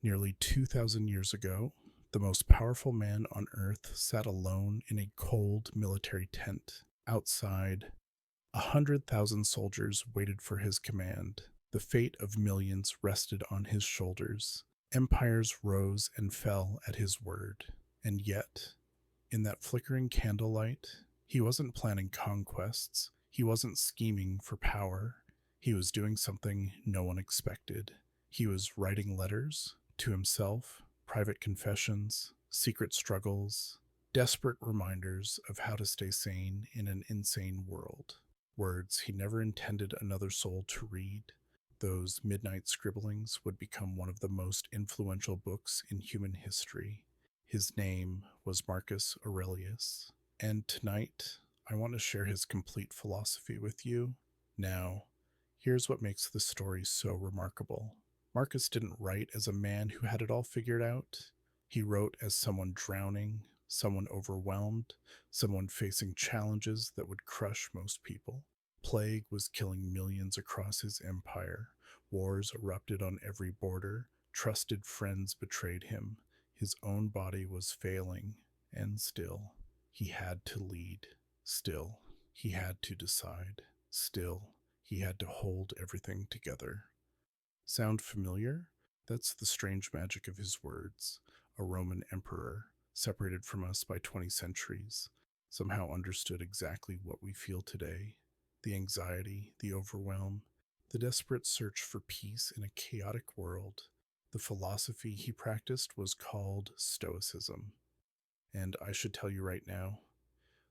Nearly 2,000 years ago, the most powerful man on earth sat alone in a cold military tent. Outside, 100,000 soldiers waited for his command. The fate of millions rested on his shoulders. Empires rose and fell at his word. And yet, in that flickering candlelight, he wasn't planning conquests. He wasn't scheming for power. He was doing something no one expected. He was writing letters to himself, private confessions, secret struggles, desperate reminders of how to stay sane in an insane world. Words he never intended another soul to read. Those midnight scribblings would become one of the most influential books in human history. His name was Marcus Aurelius, and tonight I want to share his complete philosophy with you. Now, here's what makes this story so remarkable. Marcus didn't write as a man who had it all figured out. He wrote as someone drowning, someone overwhelmed, someone facing challenges that would crush most people. Plague was killing millions across his empire. Wars erupted on every border. Trusted friends betrayed him. His own body was failing, and still, he had to lead. Still, he had to decide. Still, he had to hold everything together. Sound familiar? That's the strange magic of his words. A Roman emperor, separated from us by 20 centuries, somehow understood exactly what we feel today. The anxiety, the overwhelm, the desperate search for peace in a chaotic world. The philosophy he practiced was called Stoicism. And I should tell you right now,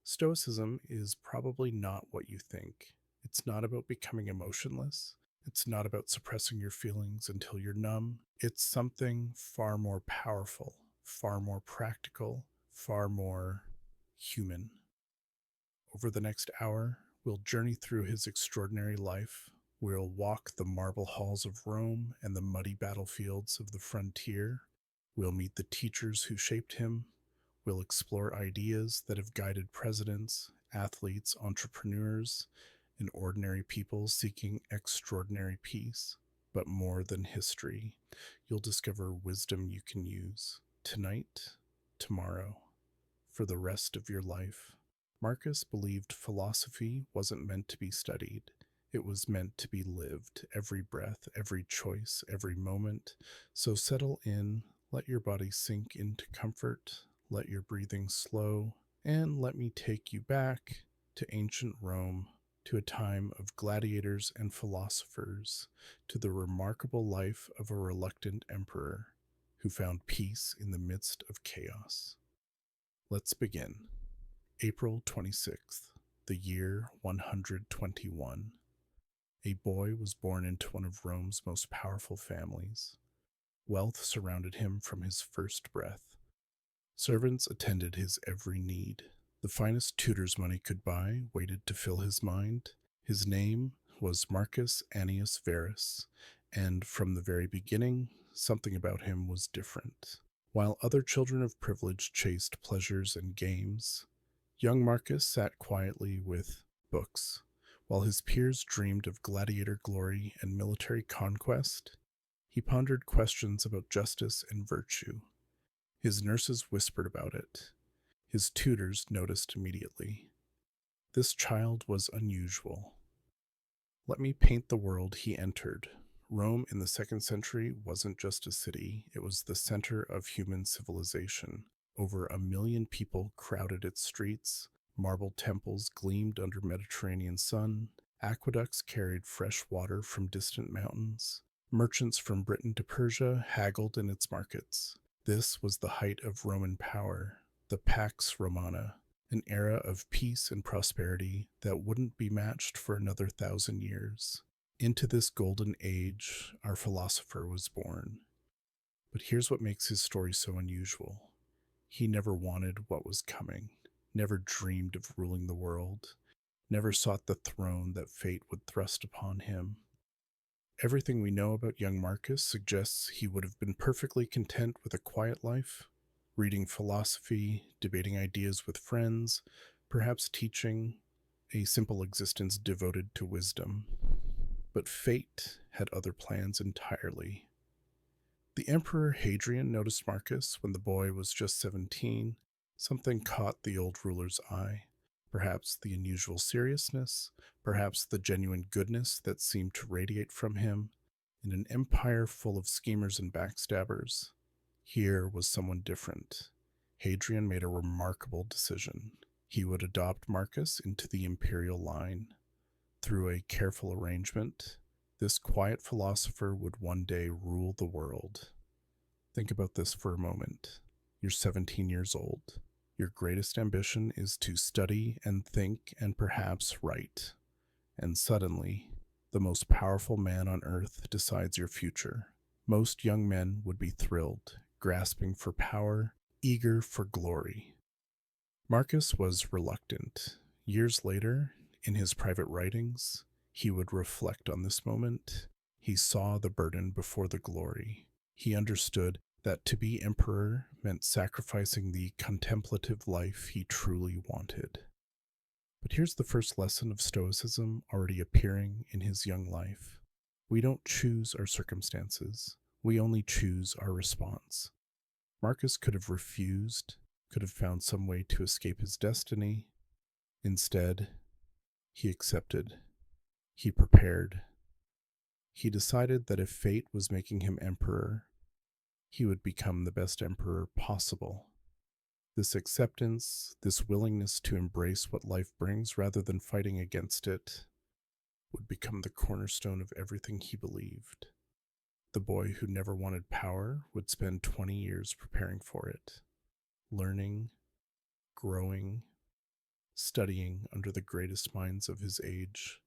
Stoicism is probably not what you think. It's not about becoming emotionless. It's not about suppressing your feelings until you're numb. It's something far more powerful, far more practical, far more human. Over the next hour, we'll journey through his extraordinary life. We'll walk the marble halls of Rome and the muddy battlefields of the frontier. We'll meet the teachers who shaped him. We'll explore ideas that have guided presidents, athletes, entrepreneurs, and ordinary people seeking extraordinary peace. But more than history, you'll discover wisdom you can use tonight, tomorrow, for the rest of your life. Marcus believed philosophy wasn't meant to be studied. It was meant to be lived, every breath, every choice, every moment. So settle in, let your body sink into comfort, let your breathing slow, and let me take you back to ancient Rome, to a time of gladiators and philosophers, to the remarkable life of a reluctant emperor who found peace in the midst of chaos. Let's begin. April 26th, the year 121. A boy was born into one of Rome's most powerful families. Wealth surrounded him from his first breath. Servants attended his every need. The finest tutors money could buy waited to fill his mind. His name was Marcus Annius Verus, and from the very beginning, something about him was different. While other children of privilege chased pleasures and games, young Marcus sat quietly with books. While his peers dreamed of gladiator glory and military conquest, he pondered questions about justice and virtue. His nurses whispered about it. His tutors noticed immediately. This child was unusual. Let me paint the world he entered. Rome in the 2nd century wasn't just a city, it was the center of human civilization. Over 1 million people crowded its streets. Marble temples gleamed under Mediterranean sun. Aqueducts carried fresh water from distant mountains. Merchants from Britain to Persia haggled in its markets. This was the height of Roman power, the Pax Romana, an era of peace and prosperity that wouldn't be matched for another 1,000 years. Into this golden age, our philosopher was born. But here's what makes his story so unusual. He never wanted what was coming, never dreamed of ruling the world, never sought the throne that fate would thrust upon him. Everything we know about young Marcus suggests he would have been perfectly content with a quiet life, reading philosophy, debating ideas with friends, perhaps teaching, a simple existence devoted to wisdom. But fate had other plans entirely. The Emperor Hadrian noticed Marcus when the boy was just 17. Something caught the old ruler's eye. Perhaps the unusual seriousness, perhaps the genuine goodness that seemed to radiate from him. In an empire full of schemers and backstabbers, here was someone different. Hadrian made a remarkable decision. He would adopt Marcus into the imperial line. Through a careful arrangement, this quiet philosopher would one day rule the world. Think about this for a moment. You're 17 years old. Your greatest ambition is to study and think and perhaps write. And suddenly, the most powerful man on earth decides your future. Most young men would be thrilled, grasping for power, eager for glory. Marcus was reluctant. Years later, in his private writings, he would reflect on this moment. He saw the burden before the glory. He understood that to be emperor meant sacrificing the contemplative life he truly wanted. But here's the first lesson of Stoicism already appearing in his young life. We don't choose our circumstances, we only choose our response. Marcus could have refused, could have found some way to escape his destiny. Instead, he accepted. He prepared. He decided that if fate was making him emperor, he would become the best emperor possible. This acceptance, this willingness to embrace what life brings rather than fighting against it, would become the cornerstone of everything he believed. The boy who never wanted power would spend 20 years preparing for it, learning, growing, studying under the greatest minds of his age,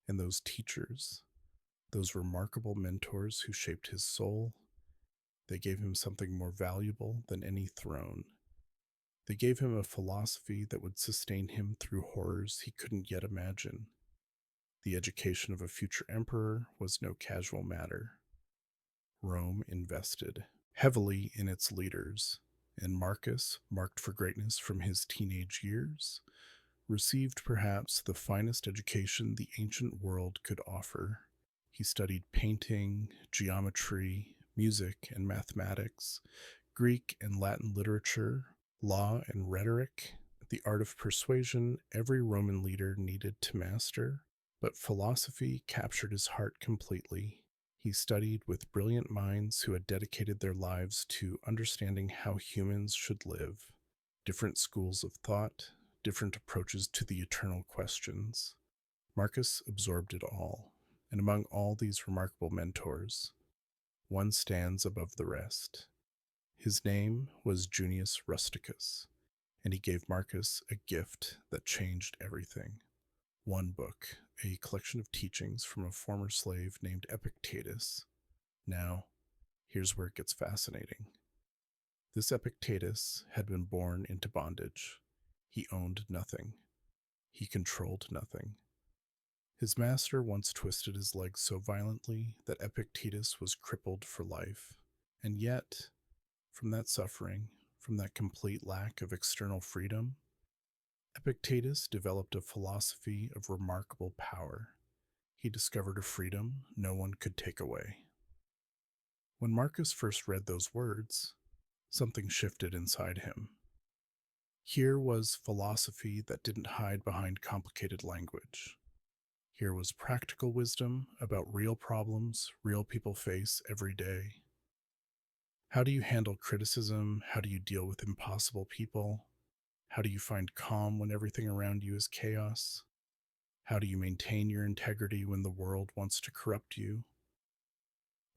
and those teachers, those remarkable mentors who shaped his soul. They gave him something more valuable than any throne. They gave him a philosophy that would sustain him through horrors he couldn't yet imagine. The education of a future emperor was no casual matter. Rome invested heavily in its leaders, and Marcus, marked for greatness from his teenage years, received perhaps the finest education the ancient world could offer. He studied painting, geometry, music and mathematics, Greek and Latin literature, law and rhetoric, the art of persuasion every Roman leader needed to master. But philosophy captured his heart completely. He studied with brilliant minds who had dedicated their lives to understanding how humans should live. Different schools of thought, different approaches to the eternal questions. Marcus absorbed it all, and among all these remarkable mentors, one stands above the rest. His name was Junius Rusticus, and he gave Marcus a gift that changed everything. One book, a collection of teachings from a former slave named Epictetus. Now, here's where it gets fascinating. This Epictetus had been born into bondage. He owned nothing. He controlled nothing. His master once twisted his legs so violently that Epictetus was crippled for life. And yet, from that suffering, from that complete lack of external freedom, Epictetus developed a philosophy of remarkable power. He discovered a freedom no one could take away. When Marcus first read those words, something shifted inside him. Here was philosophy that didn't hide behind complicated language. Here was practical wisdom about real problems real people face every day. How do you handle criticism? How do you deal with impossible people? How do you find calm when everything around you is chaos? How do you maintain your integrity when the world wants to corrupt you?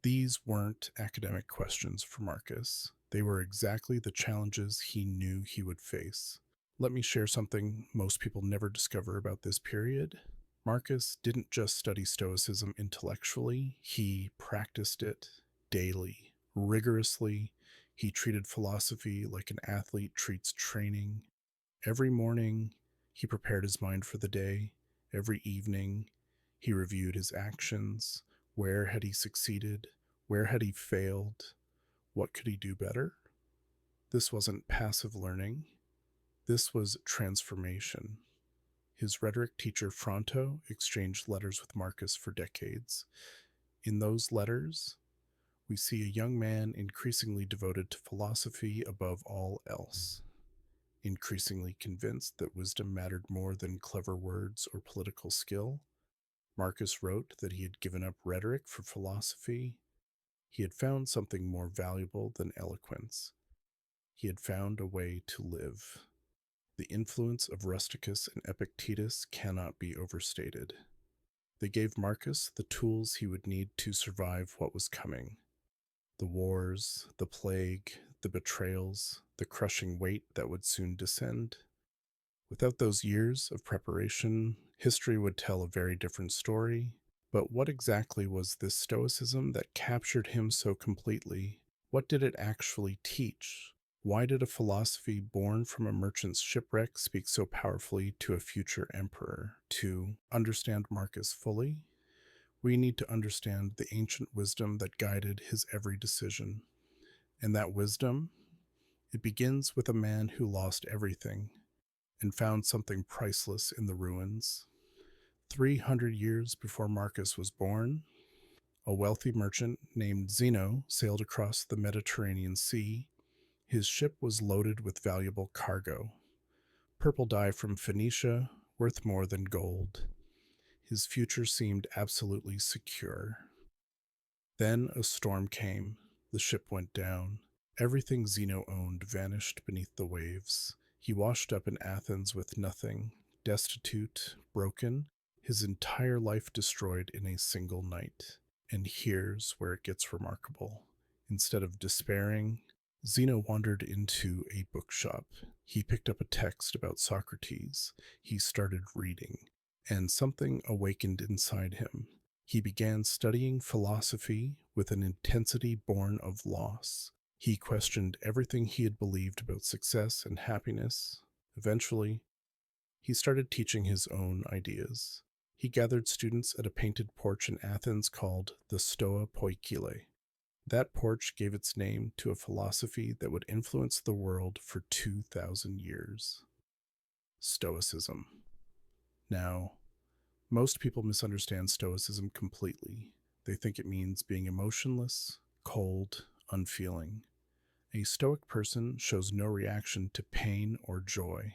These weren't academic questions for Marcus. They were exactly the challenges he knew he would face. Let me share something most people never discover about this period. Marcus didn't just study Stoicism intellectually, he practiced it daily, rigorously. He treated philosophy like an athlete treats training. Every morning, he prepared his mind for the day. Every evening, he reviewed his actions. Where had he succeeded? Where had he failed? What could he do better? This wasn't passive learning. This was transformation. His rhetoric teacher Fronto exchanged letters with Marcus for decades. In those letters, we see a young man increasingly devoted to philosophy above all else, increasingly convinced that wisdom mattered more than clever words or political skill. Marcus wrote that he had given up rhetoric for philosophy. He had found something more valuable than eloquence. He had found a way to live. The influence of Rusticus and Epictetus cannot be overstated. They gave Marcus the tools he would need to survive what was coming: the wars, the plague, the betrayals, the crushing weight that would soon descend. Without those years of preparation, history would tell a very different story. But what exactly was this Stoicism that captured him so completely? What did it actually teach? Why did a philosophy born from a merchant's shipwreck speak so powerfully to a future emperor? To understand Marcus fully, we need to understand the ancient wisdom that guided his every decision. And that wisdom, it begins with a man who lost everything and found something priceless in the ruins. 300 years before Marcus was born, a wealthy merchant named Zeno sailed across the Mediterranean Sea. His ship was loaded with valuable cargo: purple dye from Phoenicia, worth more than gold. His future seemed absolutely secure. Then a storm came. The ship went down. Everything Zeno owned vanished beneath the waves. He washed up in Athens with nothing, destitute, broken, his entire life destroyed in a single night. And here's where it gets remarkable. Instead of despairing, Zeno wandered into a bookshop. He picked up a text about Socrates. He started reading, and something awakened inside him. He began studying philosophy with an intensity born of loss. He questioned everything he had believed about success and happiness. Eventually, he started teaching his own ideas. He gathered students at a painted porch in Athens called the Stoa Poikile. That porch gave its name to a philosophy that would influence the world for 2,000 years: Stoicism. Now, most people misunderstand Stoicism completely. They think it means being emotionless, cold, unfeeling. A Stoic person shows no reaction to pain or joy.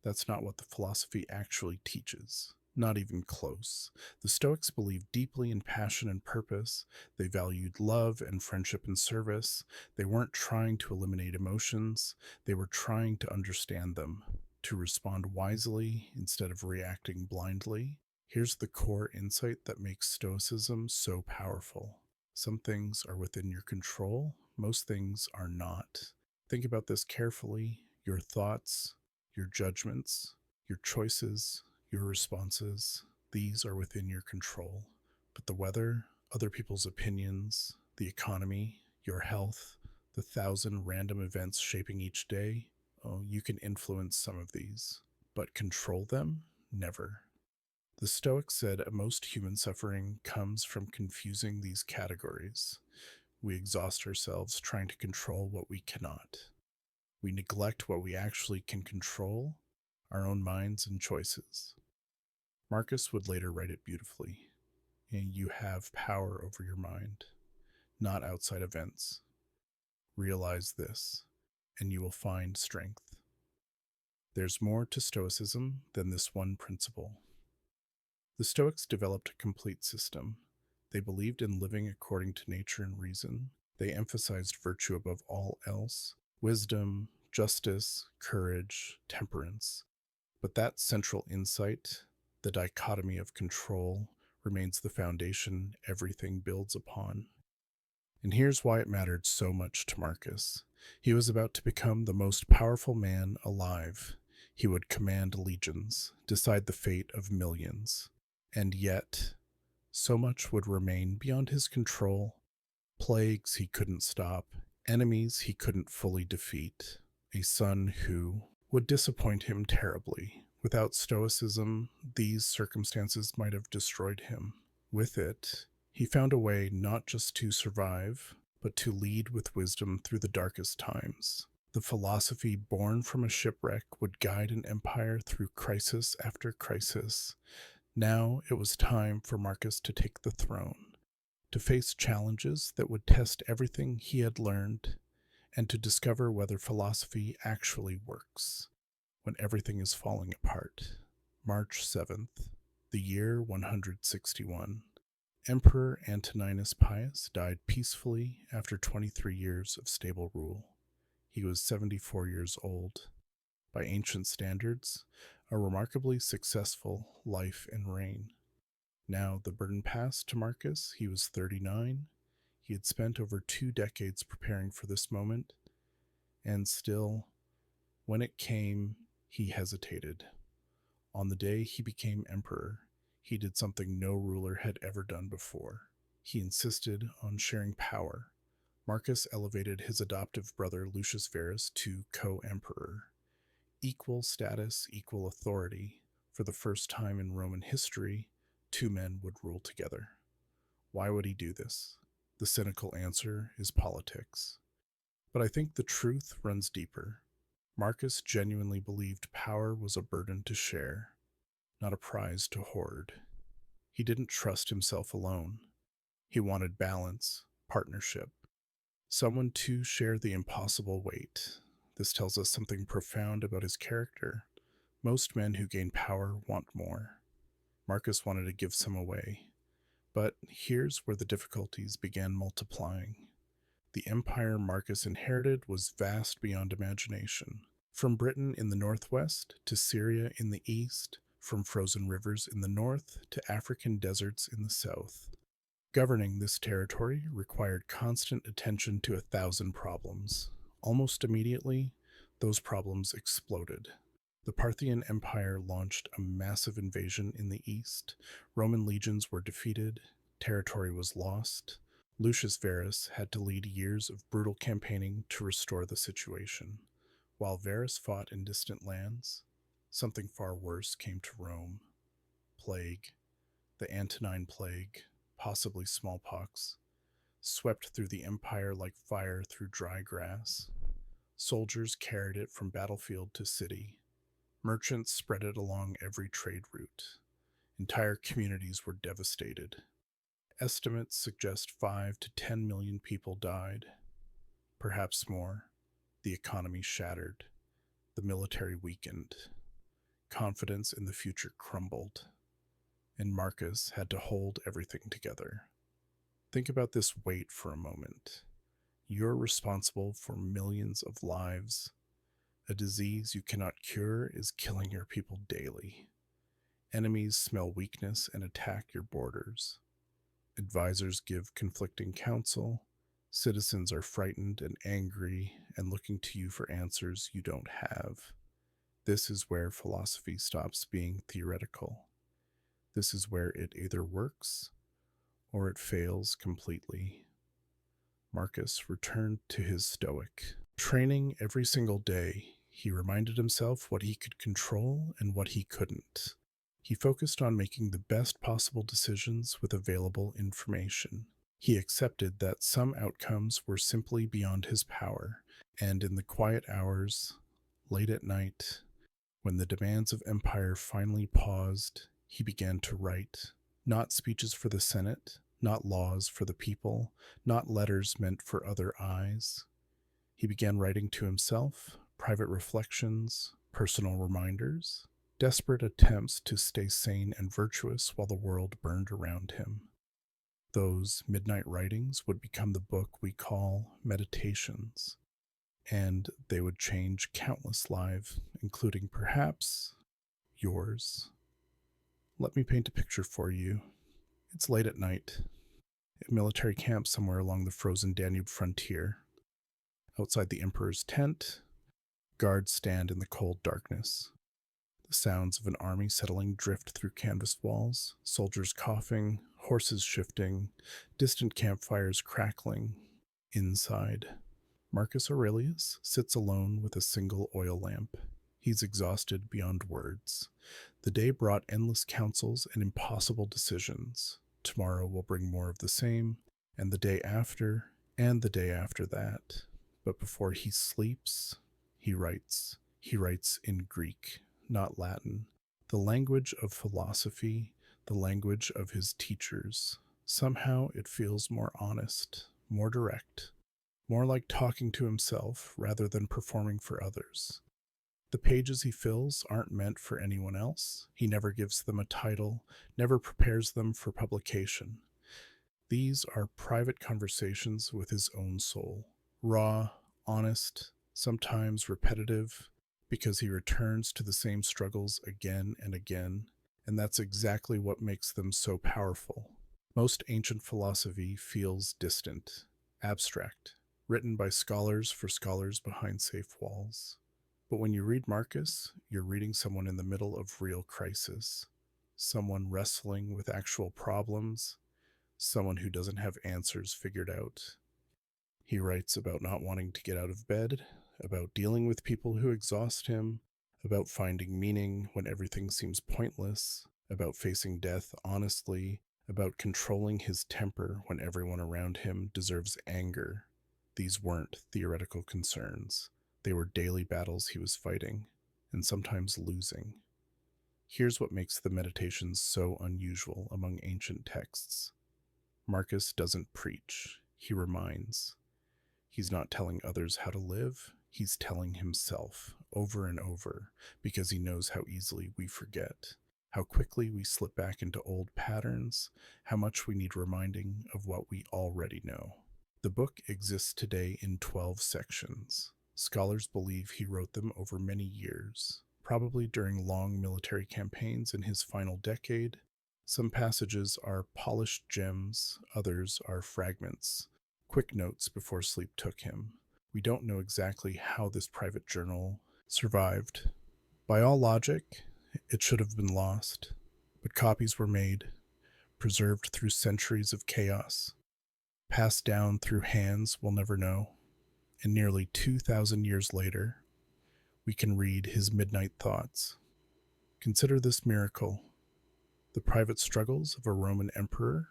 That's not what the philosophy actually teaches. Not even close. The Stoics believed deeply in passion and purpose. They valued love and friendship and service. They weren't trying to eliminate emotions. They were trying to understand them, to respond wisely instead of reacting blindly. Here's the core insight that makes Stoicism so powerful: some things are within your control, most things are not. Think about this carefully. Your thoughts, your judgments, your choices, your responses, these are within your control. But the weather, other people's opinions, the economy, your health, the 1,000 random events shaping each day, oh, you can influence some of these. But control them? Never. The Stoics said most human suffering comes from confusing these categories. We exhaust ourselves trying to control what we cannot. We neglect what we actually can control: our own minds and choices. Marcus would later write it beautifully: and you have power over your mind, not outside events. Realize this, and you will find strength. There's more to Stoicism than this one principle. The Stoics developed a complete system. They believed in living according to nature and reason. They emphasized virtue above all else: wisdom, justice, courage, temperance. But that central insight, the dichotomy of control, remains the foundation everything builds upon. And here's why it mattered so much to Marcus. He was about to become the most powerful man alive. He would command legions, decide the fate of millions. And yet, so much would remain beyond his control: plagues he couldn't stop, enemies he couldn't fully defeat, a son who would disappoint him terribly. Without Stoicism, these circumstances might have destroyed him. With it, he found a way not just to survive, but to lead with wisdom through the darkest times. The philosophy born from a shipwreck would guide an empire through crisis after crisis. Now it was time for Marcus to take the throne. to face challenges that would test everything he had learned, and to discover whether philosophy actually works when everything is falling apart. March 7th, the year 161. Emperor Antoninus Pius died peacefully after 23 years of stable rule. He was 74 years old. By ancient standards, a remarkably successful life and reign. Now the burden passed to Marcus. He was 39. He had spent over 2 decades preparing for this moment, and still, when it came, he hesitated. On the day he became emperor, he did something no ruler had ever done before. He insisted on sharing power. Marcus elevated his adoptive brother Lucius Verus to co-emperor. Equal status, equal authority. For the first time in Roman history, two men would rule together. Why would he do this? The cynical answer is politics. But I think the truth runs deeper. Marcus genuinely believed power was a burden to share, not a prize to hoard. He didn't trust himself alone. He wanted balance, partnership, someone to share the impossible weight. This tells us something profound about his character. Most men who gain power want more. Marcus wanted to give some away. But here's where the difficulties began multiplying. The empire Marcus inherited was vast beyond imagination. From Britain in the northwest to Syria in the east, from frozen rivers in the north to African deserts in the south. Governing this territory required constant attention to 1,000 problems. Almost immediately, those problems exploded. The Parthian Empire launched a massive invasion in the east. Roman legions were defeated. Territory was lost. Lucius Verus had to lead years of brutal campaigning to restore the situation. While Verus fought in distant lands, something far worse came to Rome. Plague, the Antonine Plague, possibly smallpox, swept through the empire like fire through dry grass. Soldiers carried it from battlefield to city. Merchants spread it along every trade route. Entire communities were devastated. Estimates suggest 5 to 10 million people died. Perhaps more. The economy shattered. The military weakened. Confidence in the future crumbled. And Marcus had to hold everything together. Think about this weight for a moment. You're responsible for millions of lives. A disease you cannot cure is killing your people daily. Enemies smell weakness and attack your borders. Advisors give conflicting counsel. Citizens are frightened and angry and looking to you for answers you don't have. This is where philosophy stops being theoretical. This is where it either works or it fails completely. Marcus returned to his Stoic. Training every single day, he reminded himself what he could control and what he couldn't. He focused on making the best possible decisions with available information. He accepted that some outcomes were simply beyond his power, and in the quiet hours, late at night, when the demands of empire finally paused, he began to write. Not speeches for the Senate, not laws for the people, not letters meant for other eyes. He began writing to himself, private reflections, personal reminders, desperate attempts to stay sane and virtuous while the world burned around him. Those midnight writings would become the book we call Meditations, and they would change countless lives, including perhaps yours. Let me paint a picture for you. It's late at night. A military camp somewhere along the frozen Danube frontier. Outside the emperor's tent, guards stand in the cold darkness. The sounds of an army settling drift through canvas walls, soldiers coughing, horses shifting, distant campfires crackling. Inside, Marcus Aurelius sits alone with a single oil lamp. He's exhausted beyond words. The day brought endless counsels and impossible decisions. Tomorrow will bring more of the same, and the day after, and the day after that. But before he sleeps, he writes. He writes in Greek, not Latin, the language of philosophy, the language of his teachers. Somehow it feels more honest, more direct, more like talking to himself rather than performing for others. The pages he fills aren't meant for anyone else. He never gives them a title, never prepares them for publication. These are private conversations with his own soul, raw, honest, sometimes repetitive, because he returns to the same struggles again and again, and that's exactly what makes them so powerful. Most ancient philosophy feels distant, abstract, written by scholars for scholars behind safe walls. But when you read Marcus, you're reading someone in the middle of real crisis, someone wrestling with actual problems, someone who doesn't have answers figured out. He writes about not wanting to get out of bed, about dealing with people who exhaust him, about finding meaning when everything seems pointless, about facing death honestly, about controlling his temper when everyone around him deserves anger. These weren't theoretical concerns. They were daily battles he was fighting, and sometimes losing. Here's what makes the meditations so unusual among ancient texts. Marcus doesn't preach, he reminds. He's not telling others how to live, he's telling himself over and over because he knows how easily we forget, how quickly we slip back into old patterns, how much we need reminding of what we already know. The book exists today in 12 sections. Scholars believe he wrote them over many years, probably during long military campaigns in his final decade. Some passages are polished gems, others are fragments, quick notes before sleep took him. We don't know exactly how this private journal survived. By all logic, it should have been lost, but copies were made, preserved through centuries of chaos, passed down through hands we'll never know, and nearly 2,000 years later, we can read his midnight thoughts. Consider this miracle: the private struggles of a Roman emperor,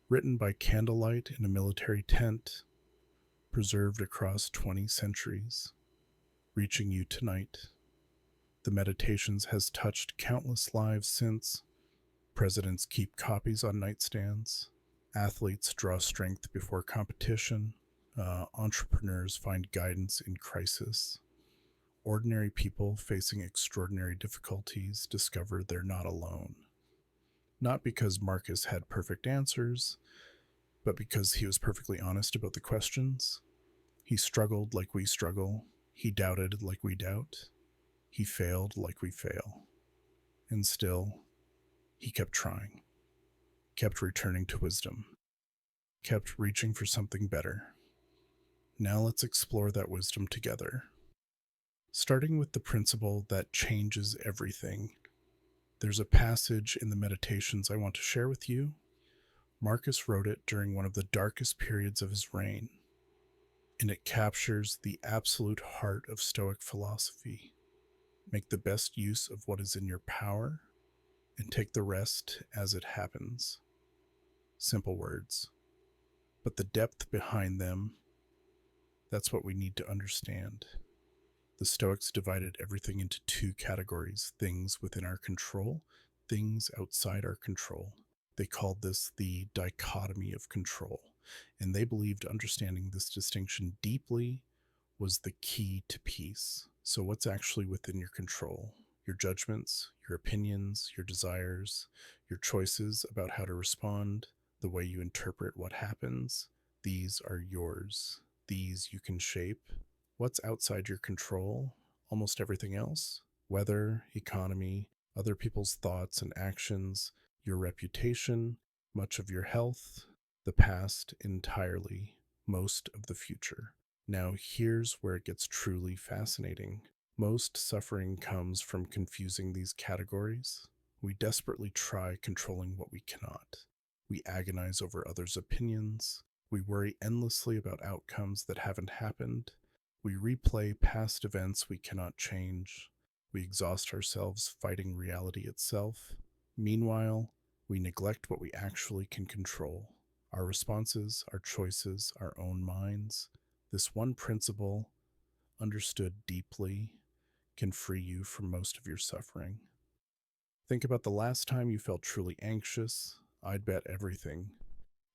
written by candlelight in a military tent, preserved across 20 centuries, reaching you tonight. The Meditations has touched countless lives since. Presidents keep copies on nightstands. Athletes draw strength before competition. Entrepreneurs find guidance in crisis. Ordinary people facing extraordinary difficulties discover they're not alone. Not because Marcus had perfect answers, but because he was perfectly honest about the questions. He struggled like we struggle. He doubted like we doubt. He failed like we fail. And still, he kept trying, kept returning to wisdom, kept reaching for something better. Now let's explore that wisdom together. Starting with the principle that changes everything, there's a passage in the Meditations I want to share with you. Marcus wrote it during one of the darkest periods of his reign, and it captures the absolute heart of Stoic philosophy. Make the best use of what is in your power, and take the rest as it happens. Simple words. But the depth behind them, that's what we need to understand. The Stoics divided everything into two categories: things within our control, things outside our control. They called this the dichotomy of control, and they believed understanding this distinction deeply was the key to peace. So, what's actually within your control? Your judgments, your opinions, your desires, your choices about how to respond, the way you interpret what happens. These are yours. These you can shape. What's outside your control? Almost everything else: weather, economy, other people's thoughts and actions, your reputation, much of your health, the past entirely, most of the future. Now, here's where it gets truly fascinating. Most suffering comes from confusing these categories. We desperately try controlling what we cannot. We agonize over others' opinions. We worry endlessly about outcomes that haven't happened. We replay past events we cannot change. We exhaust ourselves fighting reality itself. Meanwhile, we neglect what we actually can control: our responses, our choices, our own minds. This one principle, understood deeply, can free you from most of your suffering. Think about the last time you felt truly anxious. I'd bet everything.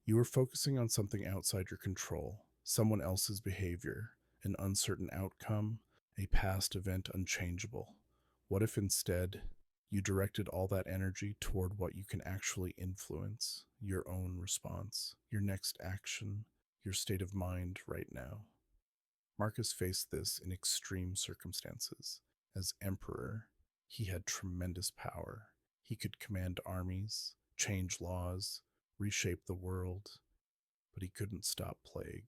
You are focusing on something outside your control, someone else's behavior, an uncertain outcome, a past event unchangeable. What if instead you directed all that energy toward what you can actually influence, your own response, your next action, your state of mind right now? Marcus faced this in extreme circumstances. As emperor, he had tremendous power. He could command armies, change laws, reshape the world, but he couldn't stop plague,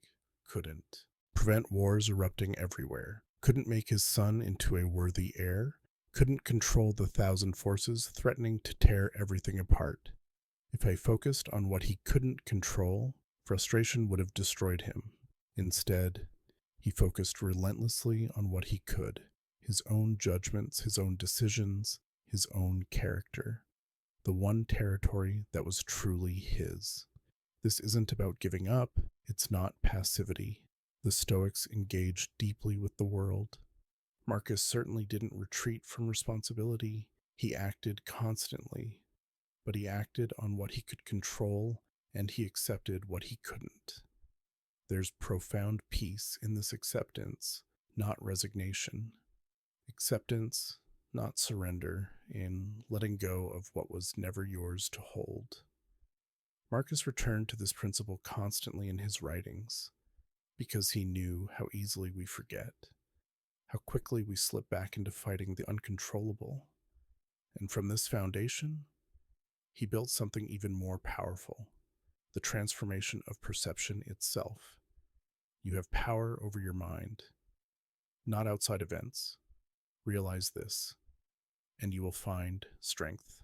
couldn't prevent wars erupting everywhere, couldn't make his son into a worthy heir, couldn't control the thousand forces threatening to tear everything apart. If I focused on what he couldn't control, frustration would have destroyed him. Instead, he focused relentlessly on what he could, his own judgments, his own decisions, his own character, the one territory that was truly his. This isn't about giving up, it's not passivity. The Stoics engaged deeply with the world. Marcus certainly didn't retreat from responsibility. He acted constantly, but he acted on what he could control and he accepted what he couldn't. There's profound peace in this acceptance, not resignation. Acceptance, not surrender, in letting go of what was never yours to hold. Marcus returned to this principle constantly in his writings because he knew how easily we forget, how quickly we slip back into fighting the uncontrollable. And from this foundation, he built something even more powerful, the transformation of perception itself. You have power over your mind, not outside events. Realize this, and you will find strength.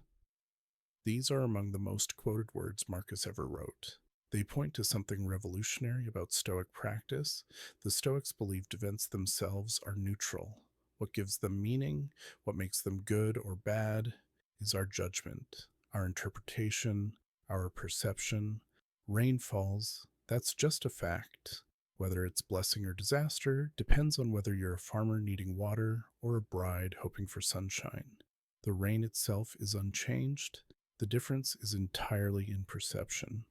These are among the most quoted words Marcus ever wrote. They point to something revolutionary about Stoic practice. The Stoics believed events themselves are neutral. What gives them meaning, what makes them good or bad, is our judgment, our interpretation, our perception. Rain falls, that's just a fact. Whether it's blessing or disaster depends on whether you're a farmer needing water or a bride hoping for sunshine. The rain itself is unchanged. The difference is entirely in perception.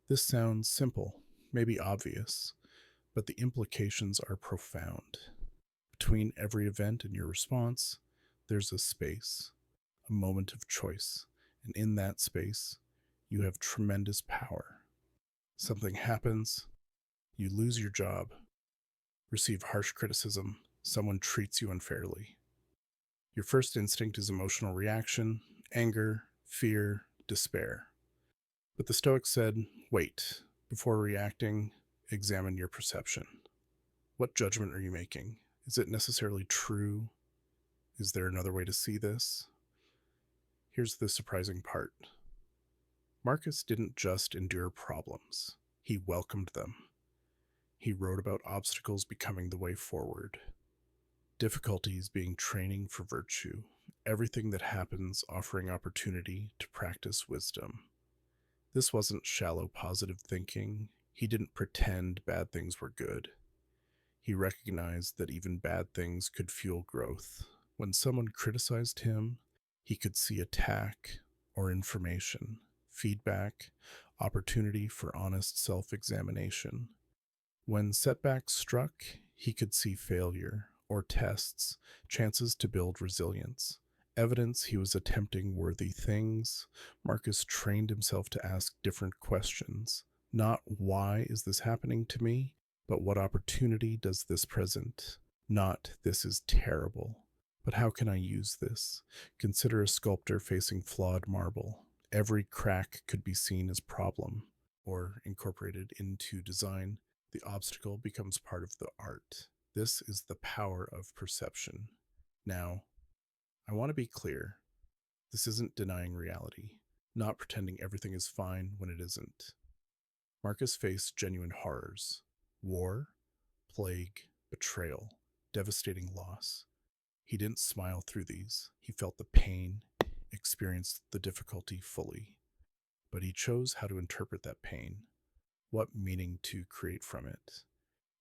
This sounds simple, maybe obvious, but the implications are profound. Between every event and your response, there's a space, a moment of choice, and in that space, you have tremendous power. Something happens, you lose your job, receive harsh criticism, someone treats you unfairly. Your first instinct is emotional reaction, anger, fear, despair. But the Stoics said, wait, before reacting, examine your perception. What judgment are you making? Is it necessarily true? Is there another way to see this? Here's the surprising part. Marcus didn't just endure problems, he welcomed them. He wrote about obstacles becoming the way forward, difficulties being training for virtue, everything that happens offering opportunity to practice wisdom. This wasn't shallow positive thinking. He didn't pretend bad things were good. He recognized that even bad things could fuel growth. When someone criticized him, he could see attack or information, feedback, opportunity for honest self-examination. When setbacks struck, he could see failure or tests, chances to build resilience, evidence he was attempting worthy things. Marcus trained himself to ask different questions. Not why is this happening to me, but what opportunity does this present? Not this is terrible, but how can I use this? Consider a sculptor facing flawed marble. Every crack could be seen as problem or incorporated into design. The obstacle becomes part of the art. This is the power of perception. Now, I want to be clear. This isn't denying reality, not pretending everything is fine when it isn't. Marcus faced genuine horrors: war, plague, betrayal, devastating loss. He didn't smile through these. He felt the pain, experienced the difficulty fully. But he chose how to interpret that pain, what meaning to create from it.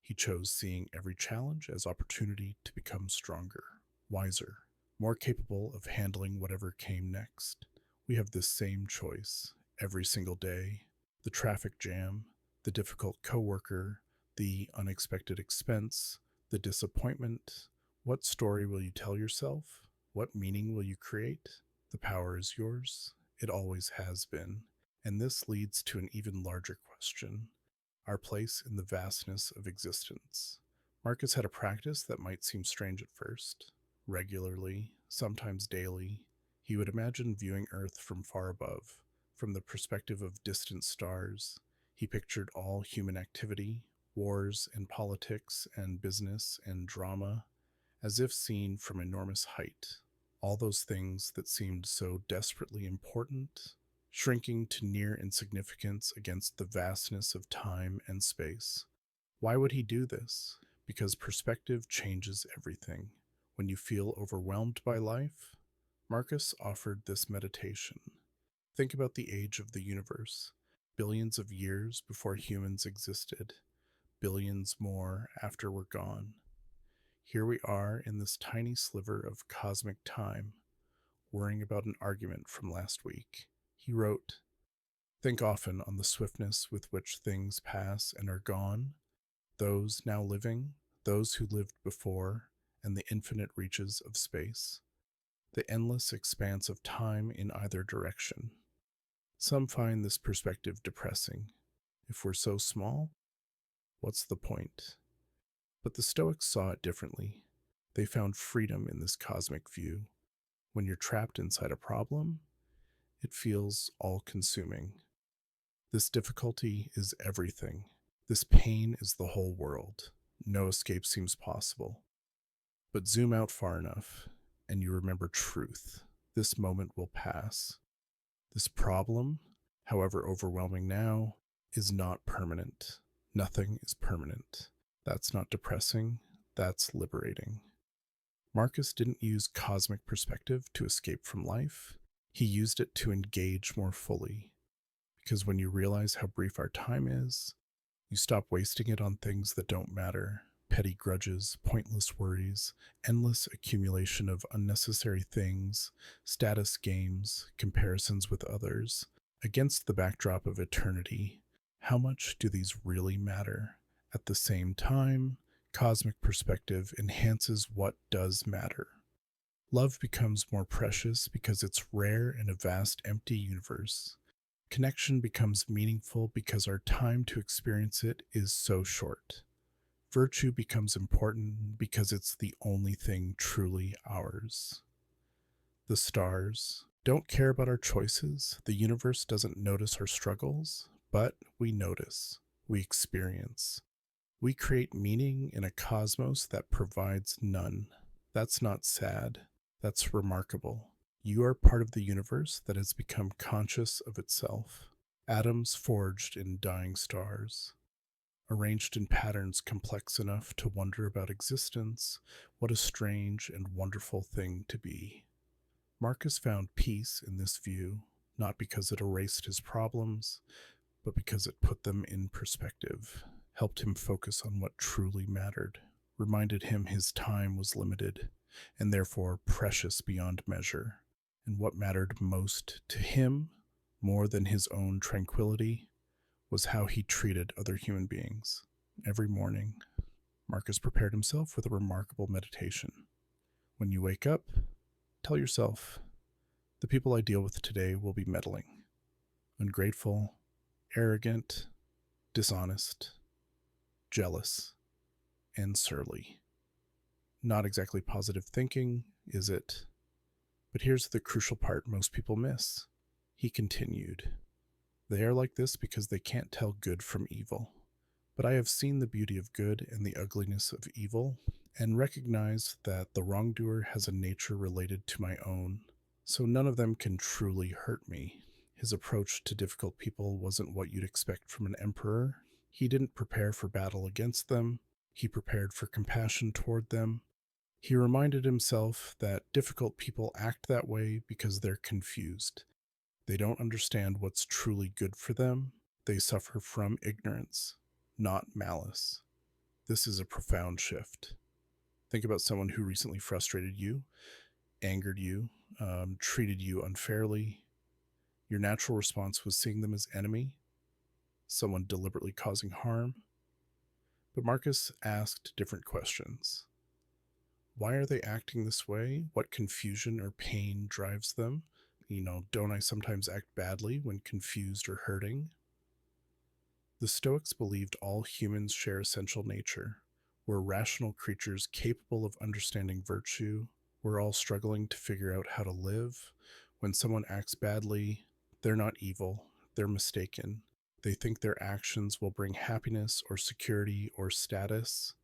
He chose seeing every challenge as opportunity to become stronger, wiser, more capable of handling whatever came next. We have this same choice every single day, The traffic jam, the difficult coworker, the unexpected expense, the disappointment. What story will you tell yourself? What meaning will you create? The power is yours. It always has been. And this leads to an even larger question: our place in the vastness of existence. Marcus had a practice that might seem strange at first. Regularly, sometimes daily, he would imagine viewing Earth from far above, from the perspective of distant stars. He pictured all human activity, wars and politics and business and drama, as if seen from enormous height. All those things that seemed so desperately important, shrinking to near insignificance against the vastness of time and space. Why would he do this? Because perspective changes everything. When you feel overwhelmed by life, Marcus offered this meditation. Think about the age of the universe, billions of years before humans existed, billions more after we're gone. Here we are in this tiny sliver of cosmic time, worrying about an argument from last week. He wrote, "Think often on the swiftness with which things pass and are gone, those now living, those who lived before, and the infinite reaches of space, the endless expanse of time in either direction." Some find this perspective depressing. If we're so small, what's the point? But the Stoics saw it differently. They found freedom in this cosmic view. When you're trapped inside a problem, it feels all-consuming. This difficulty is everything. This pain is the whole world. No escape seems possible. But zoom out far enough, and you remember truth. This moment will pass. This problem, however overwhelming now, is not permanent. Nothing is permanent. That's not depressing. That's liberating. Marcus didn't use cosmic perspective to escape from life. He used it to engage more fully. Because when you realize how brief our time is, you stop wasting it on things that don't matter. Petty grudges, pointless worries, endless accumulation of unnecessary things, status games, comparisons with others. Against the backdrop of eternity, how much do these really matter? At the same time, cosmic perspective enhances what does matter. Love becomes more precious because it's rare in a vast, empty universe. Connection becomes meaningful because our time to experience it is so short. Virtue becomes important because it's the only thing truly ours. The stars don't care about our choices. The universe doesn't notice our struggles, but we notice, we experience. We create meaning in a cosmos that provides none. That's not sad. That's remarkable. You are part of the universe that has become conscious of itself. Atoms forged in dying stars, arranged in patterns complex enough to wonder about existence. What a strange and wonderful thing to be. Marcus found peace in this view, not because it erased his problems, but because it put them in perspective, helped him focus on what truly mattered, reminded him his time was limited, and therefore precious beyond measure. And what mattered most to him, more than his own tranquility, was how he treated other human beings. Every morning, Marcus prepared himself with a remarkable meditation. When you wake up, tell yourself, the people I deal with today will be meddling, ungrateful, arrogant, dishonest, jealous, and surly. Not exactly positive thinking, is it? But here's the crucial part most people miss. He continued, "They are like this because they can't tell good from evil. But I have seen the beauty of good and the ugliness of evil, and recognized that the wrongdoer has a nature related to my own, so none of them can truly hurt me." His approach to difficult people wasn't what you'd expect from an emperor. He didn't prepare for battle against them. He prepared for compassion toward them. He reminded himself that difficult people act that way because they're confused. They don't understand what's truly good for them. They suffer from ignorance, not malice. This is a profound shift. Think about someone who recently frustrated you, angered you, treated you unfairly. Your natural response was seeing them as enemy. someone deliberately causing harm. But Marcus asked different questions. Why are they acting this way? What confusion or pain drives them? Don't I sometimes act badly when confused or hurting? The Stoics believed all humans share essential nature. We're rational creatures capable of understanding virtue. We're all struggling to figure out how to live. When someone acts badly, they're not evil, they're mistaken. They think their actions will bring happiness or security or status,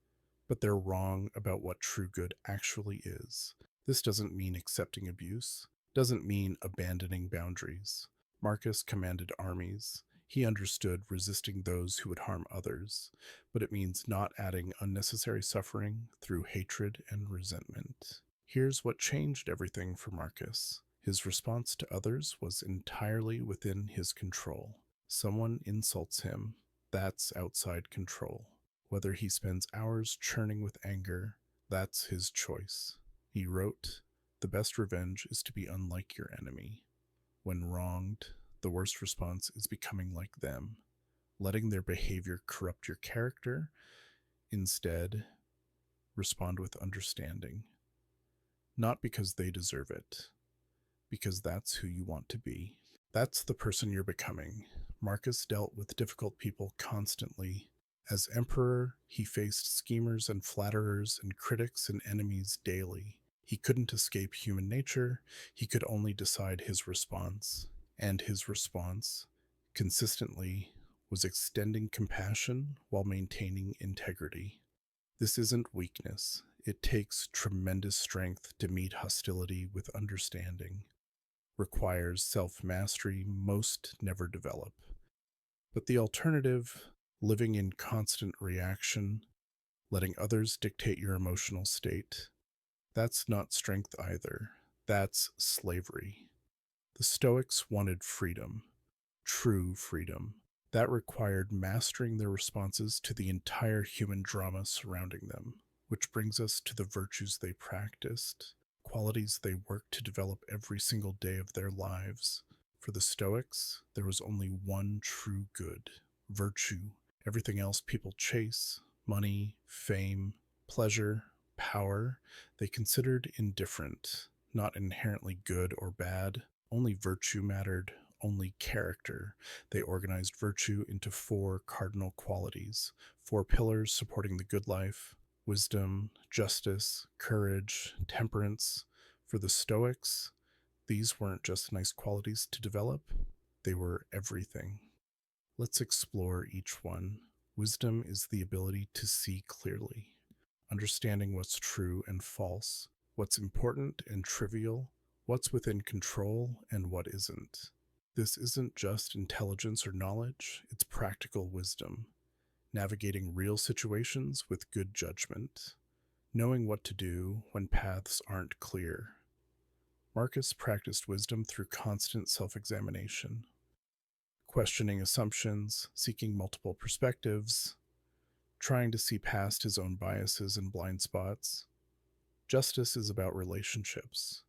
but they're wrong about what true good actually is. This doesn't mean accepting abuse, doesn't mean abandoning boundaries. Marcus commanded armies. He understood resisting those who would harm others, but it means not adding unnecessary suffering through hatred and resentment. Here's what changed everything for Marcus. His response to others was entirely within his control. Someone insults him, that's outside control. Whether he spends hours churning with anger, that's his choice. He wrote, "The best revenge is to be unlike your enemy. When wronged, the worst response is becoming like them, letting their behavior corrupt your character. Instead, respond with understanding. Not because they deserve it, because that's who you want to be. That's the person you're becoming." Marcus dealt with difficult people constantly. As emperor, he faced schemers and flatterers and critics and enemies daily. He couldn't escape human nature, he could only decide his response. And his response, consistently, was extending compassion while maintaining integrity. This isn't weakness. It takes tremendous strength to meet hostility with understanding. Requires self-mastery most never develop. But the alternative, living in constant reaction, letting others dictate your emotional state, that's not strength either. That's slavery. The Stoics wanted freedom, true freedom. That required mastering their responses to the entire human drama surrounding them, which brings us to the virtues they practiced, qualities they worked to develop every single day of their lives. For the Stoics, there was only one true good, virtue. Everything else people chase, money, fame, pleasure, power, they considered indifferent, not inherently good or bad. Only virtue mattered, only character. They organized virtue into four cardinal qualities, four pillars supporting the good life: wisdom, justice, courage, temperance. For the Stoics, these weren't just nice qualities to develop, they were everything. Let's explore each one. Wisdom is the ability to see clearly, understanding what's true and false, what's important and trivial, what's within control and what isn't. This isn't just intelligence or knowledge, it's practical wisdom, navigating real situations with good judgment, knowing what to do when paths aren't clear. Marcus practiced wisdom through constant self-examination, questioning assumptions, seeking multiple perspectives, trying to see past his own biases and blind spots. Justice is about relationships,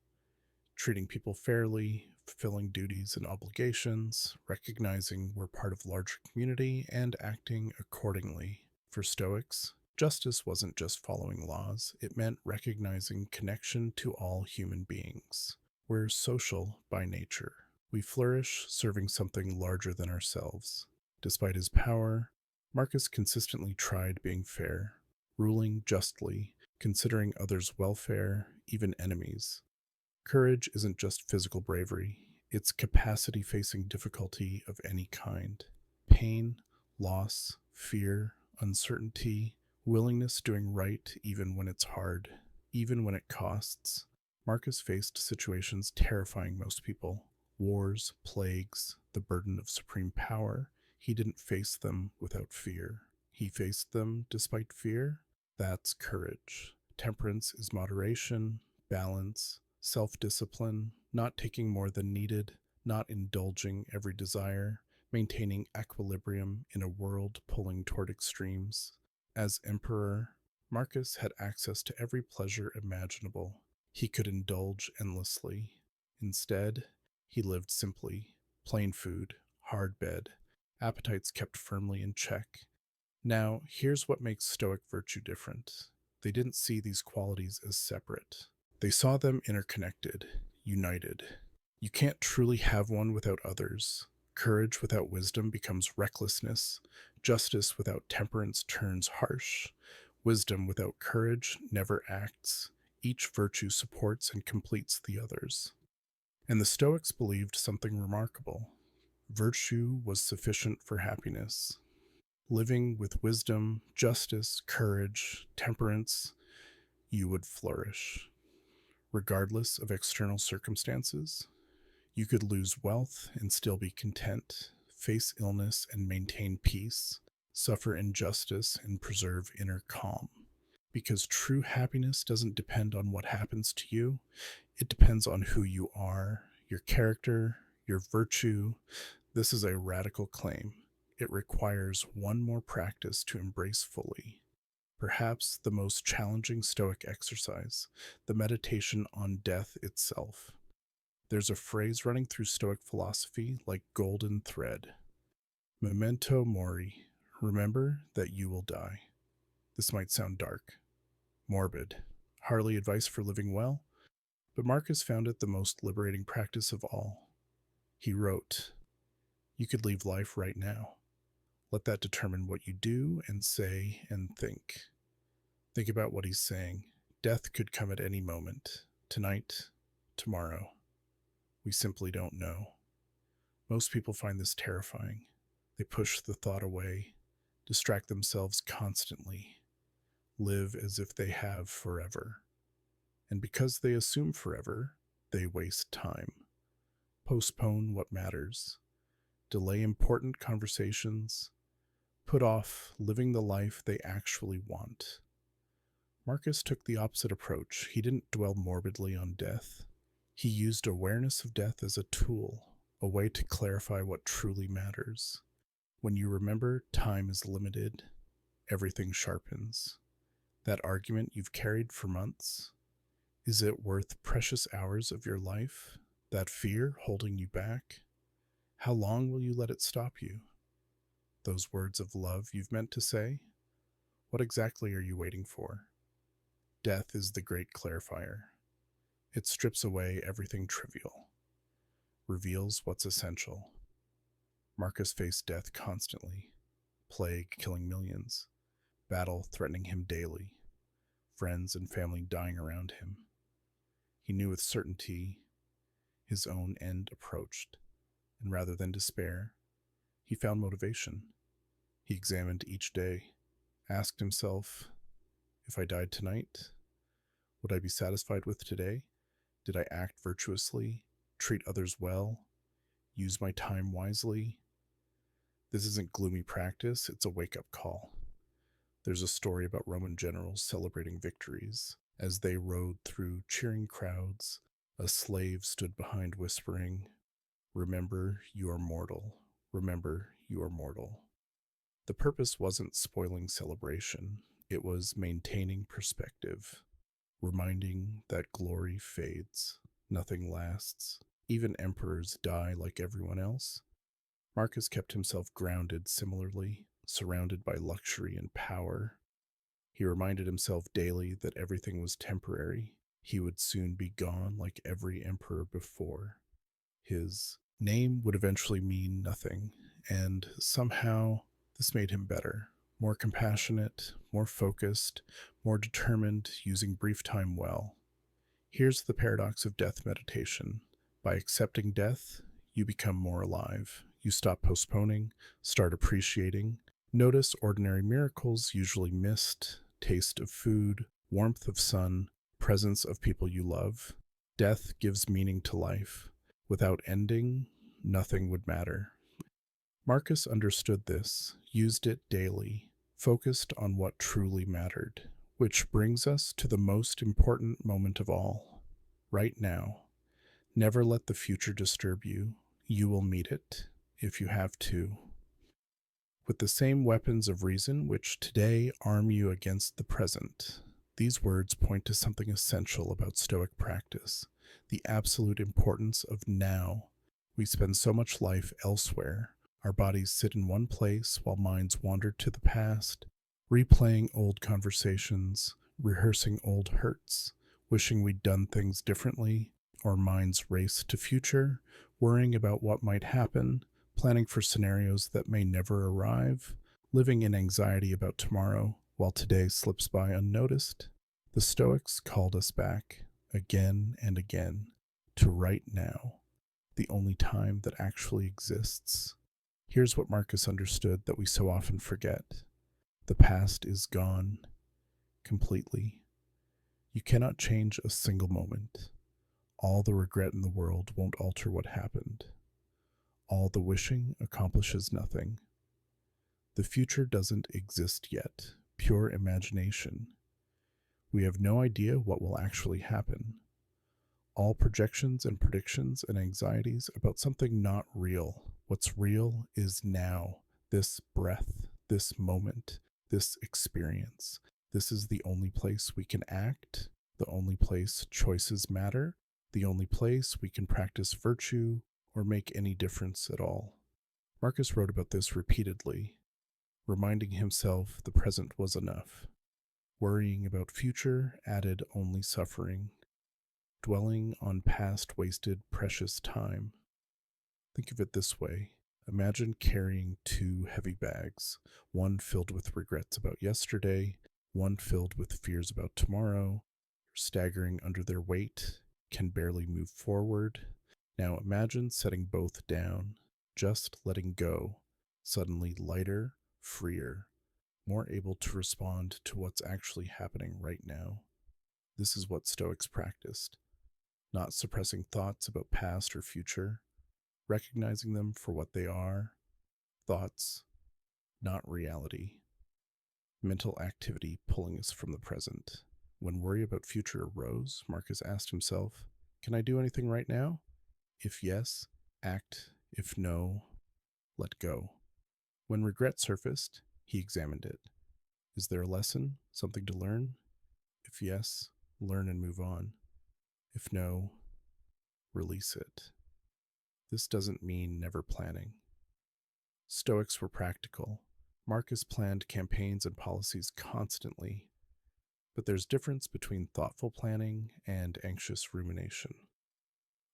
treating people fairly, fulfilling duties and obligations, recognizing we're part of a larger community, and acting accordingly. For Stoics, justice wasn't just following laws, it meant recognizing connection to all human beings. We're social by nature. We flourish serving something larger than ourselves. Despite his power, Marcus consistently tried being fair, ruling justly, considering others' welfare, even enemies. Courage isn't just physical bravery, it's capacity facing difficulty of any kind. Pain, loss, fear, uncertainty, willingness doing right even when it's hard, even when it costs. Marcus faced situations terrifying most people: wars, plagues, the burden of supreme power. He didn't face them without fear. He faced them despite fear. That's courage. Temperance is moderation, balance, self-discipline, not taking more than needed, not indulging every desire, maintaining equilibrium in a world pulling toward extremes. As emperor, Marcus had access to every pleasure imaginable. He could indulge endlessly. Instead, he lived simply: plain food, hard bed, appetites kept firmly in check. Now, here's what makes Stoic virtue different. They didn't see these qualities as separate. They saw them interconnected, united. You can't truly have one without others. Courage without wisdom becomes recklessness. Justice without temperance turns harsh. Wisdom without courage never acts. Each virtue supports and completes the others. And the Stoics believed something remarkable. Virtue was sufficient for happiness. Living with wisdom, justice, courage, temperance, you would flourish. Regardless of external circumstances, you could lose wealth and still be content, face illness and maintain peace, suffer injustice and preserve inner calm. Because true happiness doesn't depend on what happens to you, it depends on who you are, your character, your virtue. This is a radical claim. It requires one more practice to embrace fully. Perhaps the most challenging Stoic exercise, the meditation on death itself. There's a phrase running through Stoic philosophy like golden thread. Memento mori. Remember that you will die. This might sound dark, morbid, hardly advice for living well, but Marcus found it the most liberating practice of all. He wrote, "You could leave life right now. Let that determine what you do and say and think." Think about what he's saying. Death could come at any moment. Tonight, tomorrow. We simply don't know. Most people find this terrifying. They push the thought away, distract themselves constantly, live as if they have forever. And because they assume forever, they waste time. Postpone what matters. Delay important conversations. Put off living the life they actually want. Marcus took the opposite approach. He didn't dwell morbidly on death. He used awareness of death as a tool, a way to clarify what truly matters. When you remember time is limited, everything sharpens. That argument you've carried for months, is it worth precious hours of your life? That fear holding you back? How long will you let it stop you? Those words of love you've meant to say? What exactly are you waiting for? Death is the great clarifier. It strips away everything trivial, reveals what's essential. Marcus faced death constantly, plague killing millions, battle threatening him daily, friends and family dying around him. He knew with certainty his own end approached, and rather than despair, he found motivation. He examined each day, asked himself, if I died tonight, would I be satisfied with today? Did I act virtuously, treat others well, use my time wisely? This isn't gloomy practice, it's a wake-up call. There's a story about Roman generals celebrating victories. As they rode through cheering crowds, a slave stood behind whispering, "Remember, you are mortal. Remember, you are mortal." The purpose wasn't spoiling celebration. It was maintaining perspective, reminding that glory fades, nothing lasts. Even emperors die like everyone else. Marcus kept himself grounded similarly, surrounded by luxury and power. He reminded himself daily that everything was temporary. He would soon be gone like every emperor before. His name would eventually mean nothing, and somehow this made him better, more compassionate, more focused, more determined, using brief time well. Here's the paradox of death meditation. By accepting death, you become more alive. You stop postponing, start appreciating. Notice ordinary miracles usually missed, taste of food, warmth of sun, presence of people you love. Death gives meaning to life. Without ending, nothing would matter. Marcus understood this, used it daily, focused on what truly mattered, which brings us to the most important moment of all. Right now. Never let the future disturb you. You will meet it, if you have to, with the same weapons of reason which today arm you against the present. These words point to something essential about Stoic practice, the absolute importance of now. We spend so much life elsewhere, Our bodies sit in one place while minds wander to the past, replaying old conversations, rehearsing old hurts, wishing we'd done things differently. Our minds race to future, worrying about what might happen, planning for scenarios that may never arrive, living in anxiety about tomorrow while today slips by unnoticed. The Stoics called us back again and again to right now, the only time that actually exists. Here's what Marcus understood that we so often forget: the past is gone completely. You cannot change a single moment. All the regret in the world won't alter what happened. All the wishing accomplishes nothing. The future doesn't exist yet, pure imagination. We have no idea what will actually happen. All projections and predictions and anxieties about something not real. What's real is now, this breath, this moment, this experience. This is the only place we can act, the only place choices matter, the only place we can practice virtue or make any difference at all. Marcus wrote about this repeatedly, reminding himself the present was enough. Worrying about future added only suffering. Dwelling on past wasted precious time. Think of it this way. Imagine carrying two heavy bags, one filled with regrets about yesterday, one filled with fears about tomorrow. You're staggering under their weight, can barely move forward. Now imagine setting both down, just letting go, suddenly lighter, freer, more able to respond to what's actually happening right now. This is what Stoics practiced: not suppressing thoughts about past or future, recognizing them for what they are: thoughts, not reality. Mental activity pulling us from the present. When worry about future arose, Marcus asked himself, can I do anything right now? If yes, act. If no, let go. When regret surfaced, he examined it. Is there a lesson, something to learn? If yes, learn and move on. If no, release it. This doesn't mean never planning. Stoics were practical. Marcus planned campaigns and policies constantly, but there's difference between thoughtful planning and anxious rumination.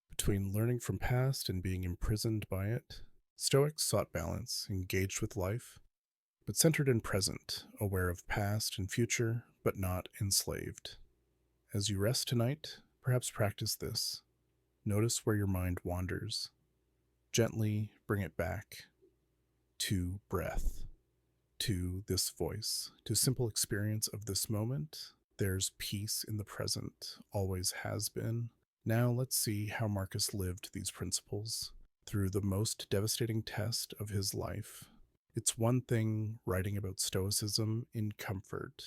Between learning from past and being imprisoned by it, Stoics sought balance, engaged with life, but centered in present, aware of past and future, but not enslaved. As you rest tonight, perhaps practice this. Notice where your mind wanders. Gently bring it back to breath, to this voice, to simple experience of this moment. There's peace in the present, always has been. Now let's see how Marcus lived these principles through the most devastating test of his life. It's one thing writing about Stoicism in comfort.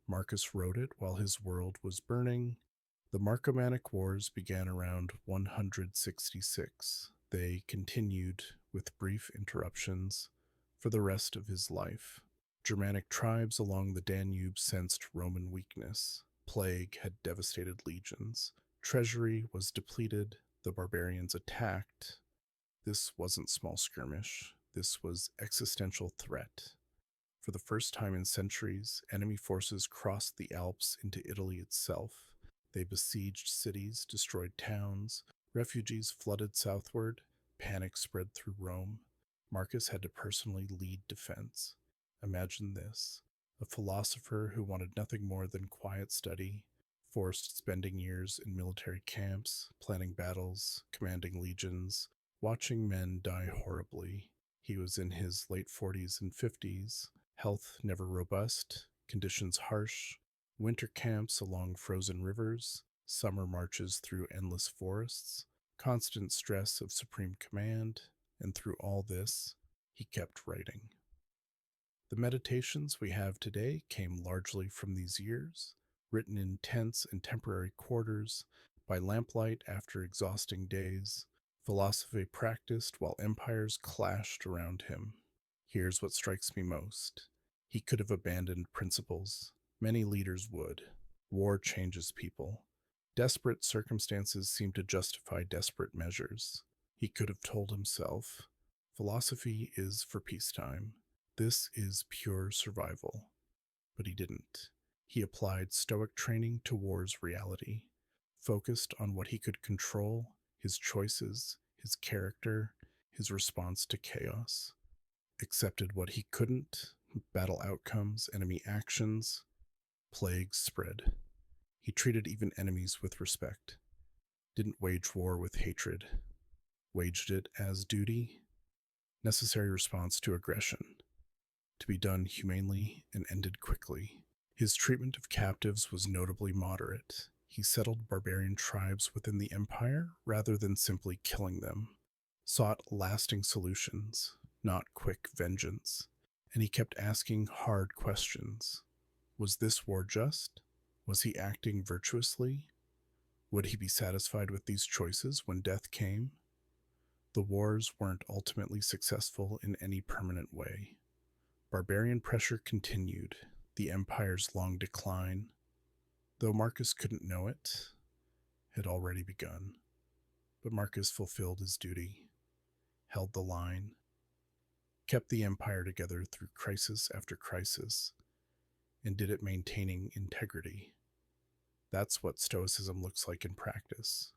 Marcus wrote it while his world was burning. The Marcomannic Wars began around 166. They continued, with brief interruptions, for the rest of his life. Germanic tribes along the Danube sensed Roman weakness. Plague had devastated legions. Treasury was depleted. The barbarians attacked. This wasn't small skirmish. This was existential threat. For the first time in centuries, enemy forces crossed the Alps into Italy itself. They besieged cities, destroyed towns, refugees flooded southward, panic spread through Rome. Marcus had to personally lead defense. Imagine this: a philosopher who wanted nothing more than quiet study, forced spending years in military camps, planning battles, commanding legions, watching men die horribly. He was in his late 40s and 50s, health never robust, conditions harsh, winter camps along frozen rivers, summer marches through endless forests, constant stress of supreme command, and through all this, he kept writing. The meditations we have today came largely from these years, written in tense and temporary quarters, by lamplight after exhausting days, philosophy practiced while empires clashed around him. Here's what strikes me most. He could have abandoned principles. Many leaders would. War changes people. Desperate circumstances seem to justify desperate measures. He could have told himself, Philosophy is for peacetime. This is pure survival. But he didn't. He applied Stoic training to war's reality, focused on what he could control, his choices, his character, his response to chaos, accepted what he couldn't, battle outcomes, enemy actions, plagues spread. He treated even enemies with respect, didn't wage war with hatred, waged it as duty, necessary response to aggression, to be done humanely and ended quickly. His treatment of captives was notably moderate. He settled barbarian tribes within the empire rather than simply killing them, sought lasting solutions, not quick vengeance, and he kept asking hard questions. Was this war just? Was he acting virtuously? Would he be satisfied with these choices when death came? The wars weren't ultimately successful in any permanent way. Barbarian pressure continued, the empire's long decline, though Marcus couldn't know it, had already begun. But Marcus fulfilled his duty, held the line, kept the empire together through crisis after crisis, and did it maintaining integrity. That's what Stoicism looks like in practice.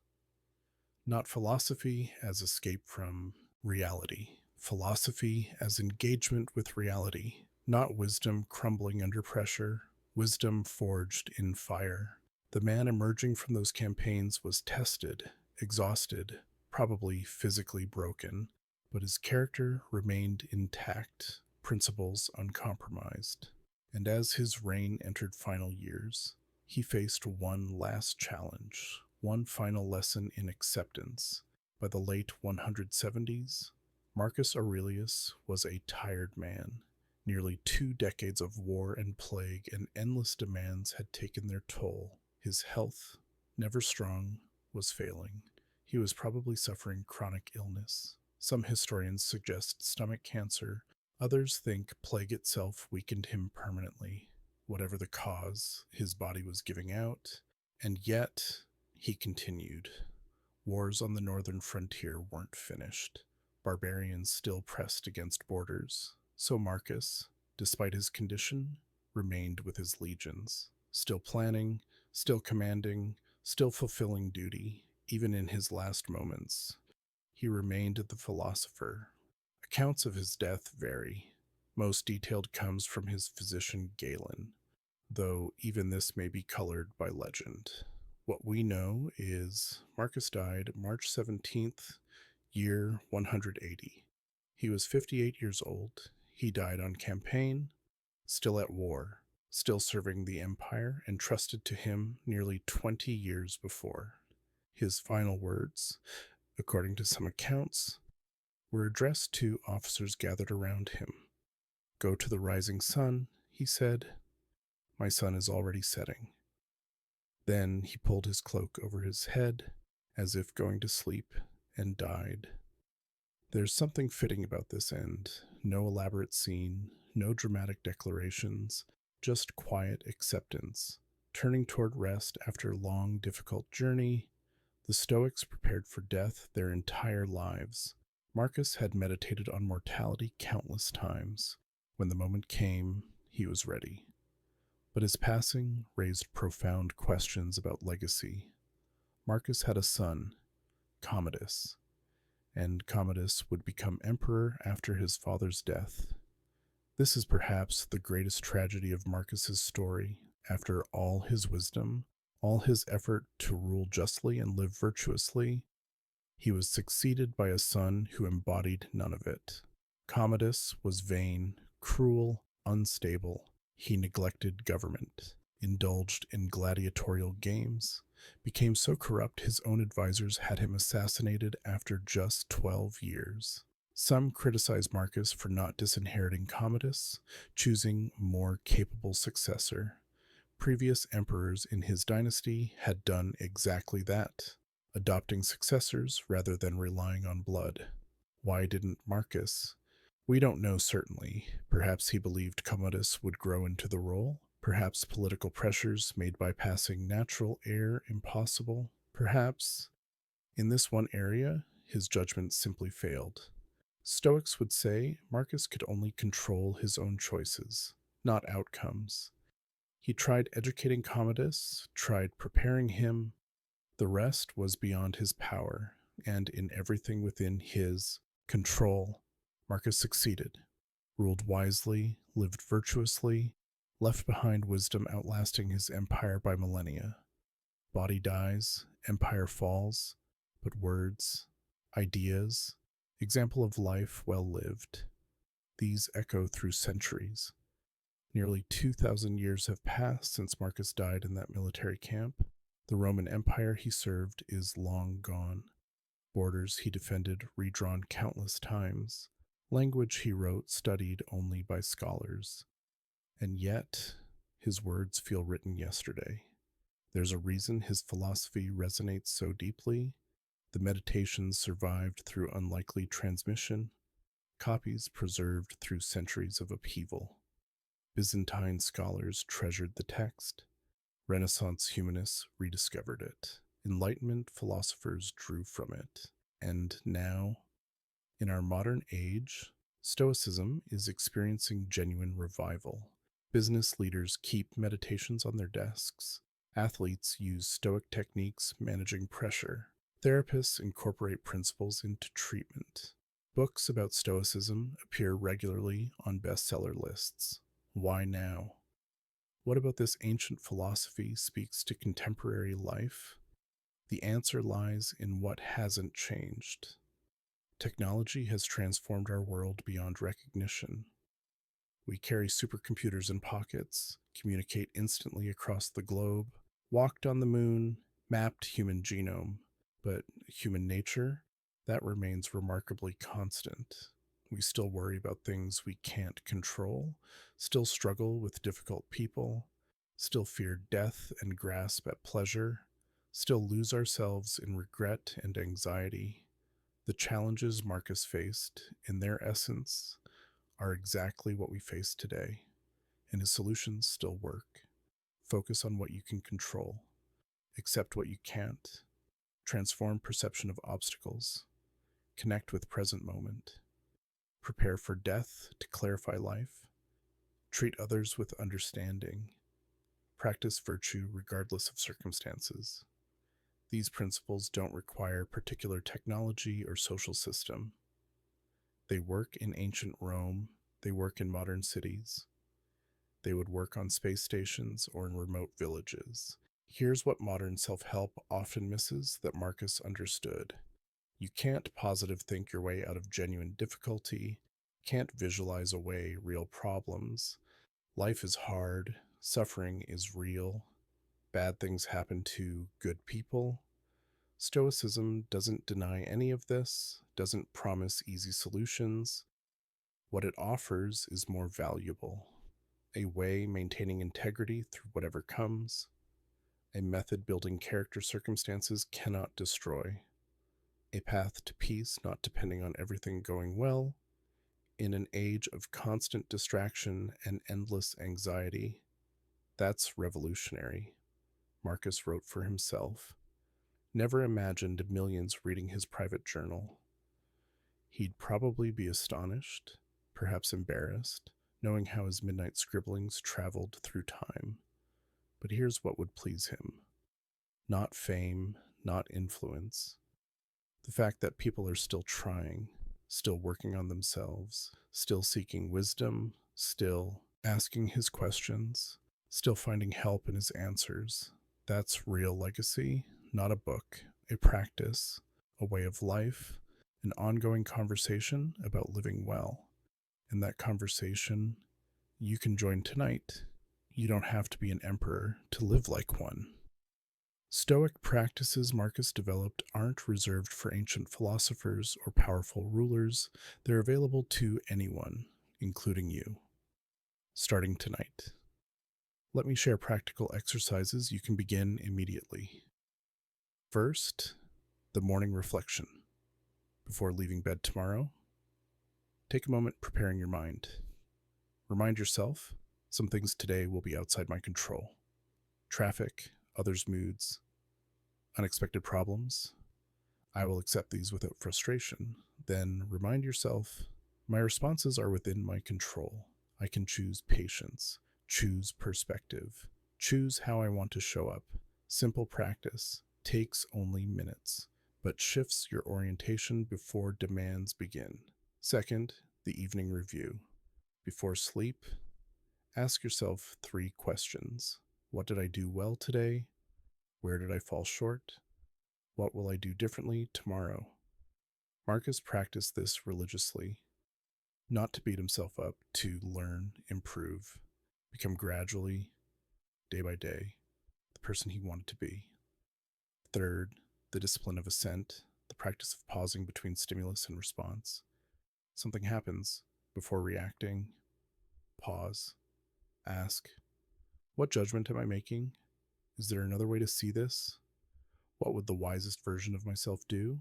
Not philosophy as escape from reality. Philosophy as engagement with reality. Not wisdom crumbling under pressure. Wisdom forged in fire. The man emerging from those campaigns was tested, exhausted, probably physically broken, but his character remained intact, principles uncompromised. And as his reign entered final years, he faced one last challenge, one final lesson in acceptance. By the late 170s, Marcus Aurelius was a tired man. Nearly 2 decades of war and plague and endless demands had taken their toll. His health, never strong, was failing. He was probably suffering chronic illness. Some historians suggest stomach cancer. Others think plague itself weakened him permanently. Whatever the cause, his body was giving out, and yet he continued. Wars on the northern frontier weren't finished. Barbarians still pressed against borders. So Marcus, despite his condition, remained with his legions, still planning, still commanding, still fulfilling duty, even in his last moments. He remained the philosopher. Accounts of his death vary. Most detailed comes from his physician Galen, though even this may be colored by legend. What we know is Marcus died March 17th, year 180. He was 58 years old. He died on campaign, still at war, still serving the empire entrusted to him nearly 20 years before. His final words, according to some accounts, were addressed to officers gathered around him. "Go to the rising sun," he said. "My sun is already setting." Then he pulled his cloak over his head, as if going to sleep, and died. There's something fitting about this end. No elaborate scene, no dramatic declarations, just quiet acceptance. Turning toward rest after a long, difficult journey, the Stoics prepared for death their entire lives. Marcus had meditated on mortality countless times. When the moment came, he was ready. But his passing raised profound questions about legacy. Marcus had a son, Commodus, and Commodus would become emperor after his father's death. This is perhaps the greatest tragedy of Marcus's story. After all his wisdom, all his effort to rule justly and live virtuously, he was succeeded by a son who embodied none of it. Commodus was vain, cruel, unstable. He neglected government, indulged in gladiatorial games, became so corrupt his own advisors had him assassinated after just 12 years. Some criticize Marcus for not disinheriting Commodus, choosing a more capable successor. Previous emperors in his dynasty had done exactly that, adopting successors rather than relying on blood. Why didn't Marcus? We don't know certainly. Perhaps he believed Commodus would grow into the role. Perhaps political pressures made bypassing natural heir impossible. Perhaps, in this one area, his judgment simply failed. Stoics would say Marcus could only control his own choices, not outcomes. He tried educating Commodus, tried preparing him. The rest was beyond his power, and in everything within his control, Marcus succeeded, ruled wisely, lived virtuously, left behind wisdom outlasting his empire by millennia. Body dies, empire falls, but words, ideas, example of life well lived, these echo through centuries. Nearly 2,000 years have passed since Marcus died in that military camp. The Roman Empire he served is long gone. Borders he defended redrawn countless times. Language he wrote studied only by scholars. And yet, his words feel written yesterday. There's a reason his philosophy resonates so deeply. The meditations survived through unlikely transmission, copies preserved through centuries of upheaval. Byzantine scholars treasured the text. Renaissance humanists rediscovered it. Enlightenment philosophers drew from it. And now, in our modern age, Stoicism is experiencing genuine revival. Business leaders keep meditations on their desks. Athletes use Stoic techniques managing pressure. Therapists incorporate principles into treatment. Books about Stoicism appear regularly on bestseller lists. Why now? What about this ancient philosophy speaks to contemporary life? The answer lies in what hasn't changed. Technology has transformed our world beyond recognition. We carry supercomputers in pockets, communicate instantly across the globe, walked on the moon, mapped human genome, but human nature, that remains remarkably constant. We still worry about things we can't control, still struggle with difficult people, still fear death and grasp at pleasure, still lose ourselves in regret and anxiety. The challenges Marcus faced, in their essence, are exactly what we face today, and his solutions still work. Focus on what you can control, accept what you can't, transform perception of obstacles, connect with present moment, prepare for death to clarify life, treat others with understanding, practice virtue regardless of circumstances. These principles don't require particular technology or social system. They work in ancient Rome, they work in modern cities, they would work on space stations or in remote villages. Here's what modern self-help often misses that Marcus understood. You can't positive think your way out of genuine difficulty, can't visualize away real problems. Life is hard, suffering is real, bad things happen to good people. Stoicism doesn't deny any of this, doesn't promise easy solutions. What it offers is more valuable. A way maintaining integrity through whatever comes. A method building character circumstances cannot destroy. A path to peace not depending on everything going well. In an age of constant distraction and endless anxiety, that's revolutionary. Marcus wrote for himself. Never imagined millions reading his private journal. He'd probably be astonished, perhaps embarrassed, knowing how his midnight scribblings traveled through time. But here's what would please him. Not fame, not influence. The fact that people are still trying, still working on themselves, still seeking wisdom, still asking his questions, still finding help in his answers. That's real legacy, not a book, a practice, a way of life, an ongoing conversation about living well. In that conversation, you can join tonight. You don't have to be an emperor to live like one. Stoic practices Marcus developed aren't reserved for ancient philosophers or powerful rulers. They're available to anyone, including you. Starting tonight. Let me share practical exercises you can begin immediately. First, the morning reflection. Before leaving bed tomorrow, take a moment preparing your mind. Remind yourself, some things today will be outside my control. Traffic, others' moods, unexpected problems. I will accept these without frustration. Then remind yourself, my responses are within my control. I can choose patience, choose perspective, choose how I want to show up. Simple practice takes only minutes, but shifts your orientation before demands begin. Second, the evening review. Before sleep, ask yourself 3 questions. What did I do well today? Where did I fall short? What will I do differently tomorrow? Marcus practiced this religiously, not to beat himself up, to learn, improve, become gradually, day by day, the person he wanted to be. Third, the discipline of assent, the practice of pausing between stimulus and response. Something happens. Before reacting, pause, ask, what judgment am I making? Is there another way to see this? What would the wisest version of myself do?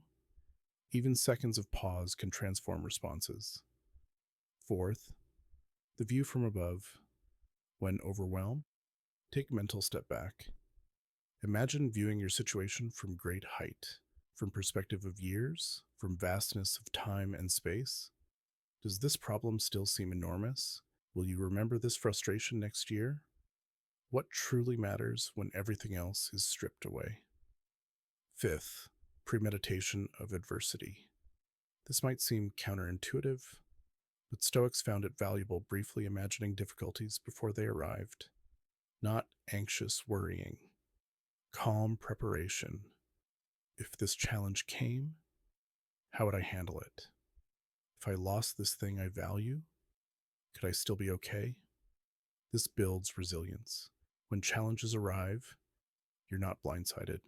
Even seconds of pause can transform responses. Fourth, the view from above. When overwhelmed, take a mental step back. Imagine viewing your situation from great height, from perspective of years, from vastness of time and space. Does this problem still seem enormous? Will you remember this frustration next year? What truly matters when everything else is stripped away? Fifth, premeditation of adversity. This might seem counterintuitive, but Stoics found it valuable briefly imagining difficulties before they arrived. Not anxious worrying, calm preparation. If this challenge came, how would I handle it? If I lost this thing I value, could I still be okay? This builds resilience. When challenges arrive, you're not blindsided.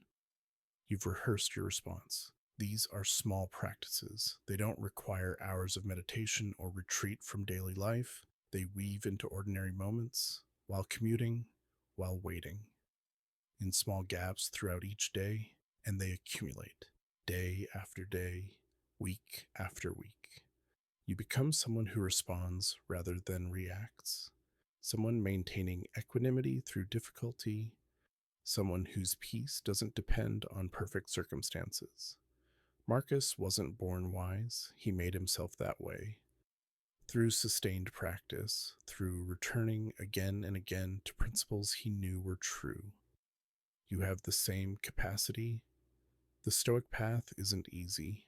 You've rehearsed your response. These are small practices. They don't require hours of meditation or retreat from daily life. They weave into ordinary moments, while commuting, while waiting, in small gaps throughout each day, and they accumulate, day after day, week after week. You become someone who responds rather than reacts, someone maintaining equanimity through difficulty, someone whose peace doesn't depend on perfect circumstances. Marcus wasn't born wise, he made himself that way. Through sustained practice, through returning again and again to principles he knew were true. You have the same capacity. The Stoic path isn't easy.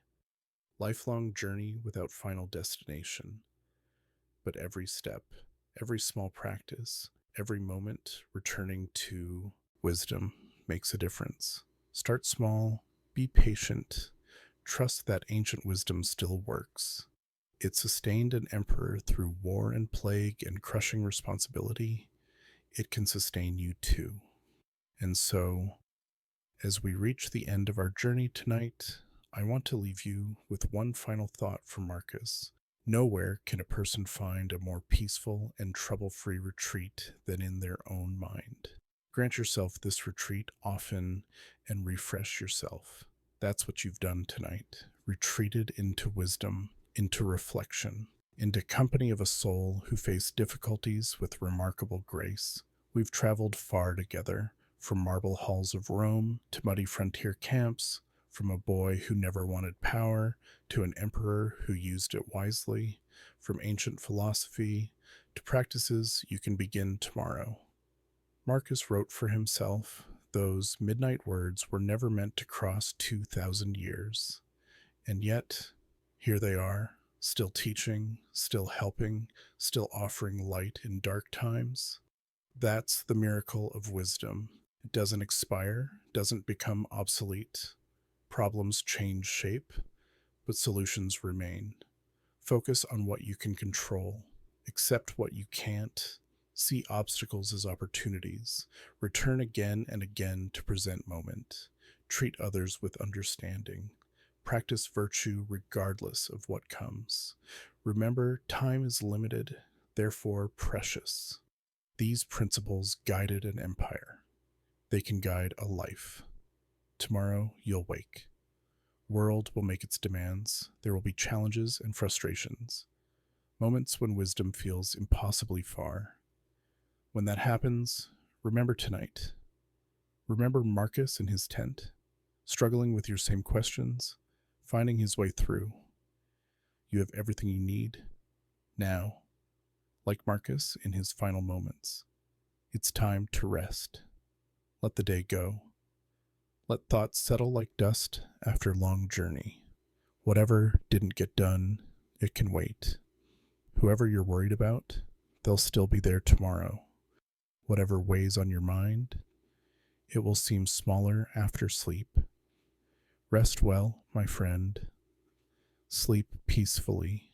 Lifelong journey without final destination. But every step, every small practice, every moment returning to wisdom makes a difference. Start small, be patient, trust that ancient wisdom still works. It sustained an emperor through war and plague and crushing responsibility. It can sustain you too. And so, as we reach the end of our journey tonight, I want to leave you with one final thought from Marcus. Nowhere can a person find a more peaceful and trouble-free retreat than in their own mind. Grant yourself this retreat often and refresh yourself. That's what you've done tonight. Retreated into wisdom, into reflection, into company of a soul who faced difficulties with remarkable grace. We've traveled far together, from marble halls of Rome to muddy frontier camps, from a boy who never wanted power to an emperor who used it wisely, from ancient philosophy to practices you can begin tomorrow. Marcus wrote for himself, those midnight words were never meant to cross 2,000 years. And yet, here they are, still teaching, still helping, still offering light in dark times. That's the miracle of wisdom. It doesn't expire, doesn't become obsolete. Problems change shape, but solutions remain. Focus on what you can control. Accept what you can't. See obstacles as opportunities. Return again and again to present moment. Treat others with understanding. Practice virtue regardless of what comes. Remember, time is limited, therefore precious. These principles guided an empire. They can guide a life. Tomorrow you'll wake. World will make its demands. There will be challenges and frustrations. Moments when wisdom feels impossibly far. When that happens, remember tonight. Remember Marcus in his tent, struggling with your same questions, finding his way through. You have everything you need now, like Marcus in his final moments. It's time to rest. Let the day go. Let thoughts settle like dust after a long journey. Whatever didn't get done, it can wait. Whoever you're worried about, they'll still be there tomorrow. Whatever weighs on your mind, it will seem smaller after sleep. Rest well, my friend. Sleep peacefully.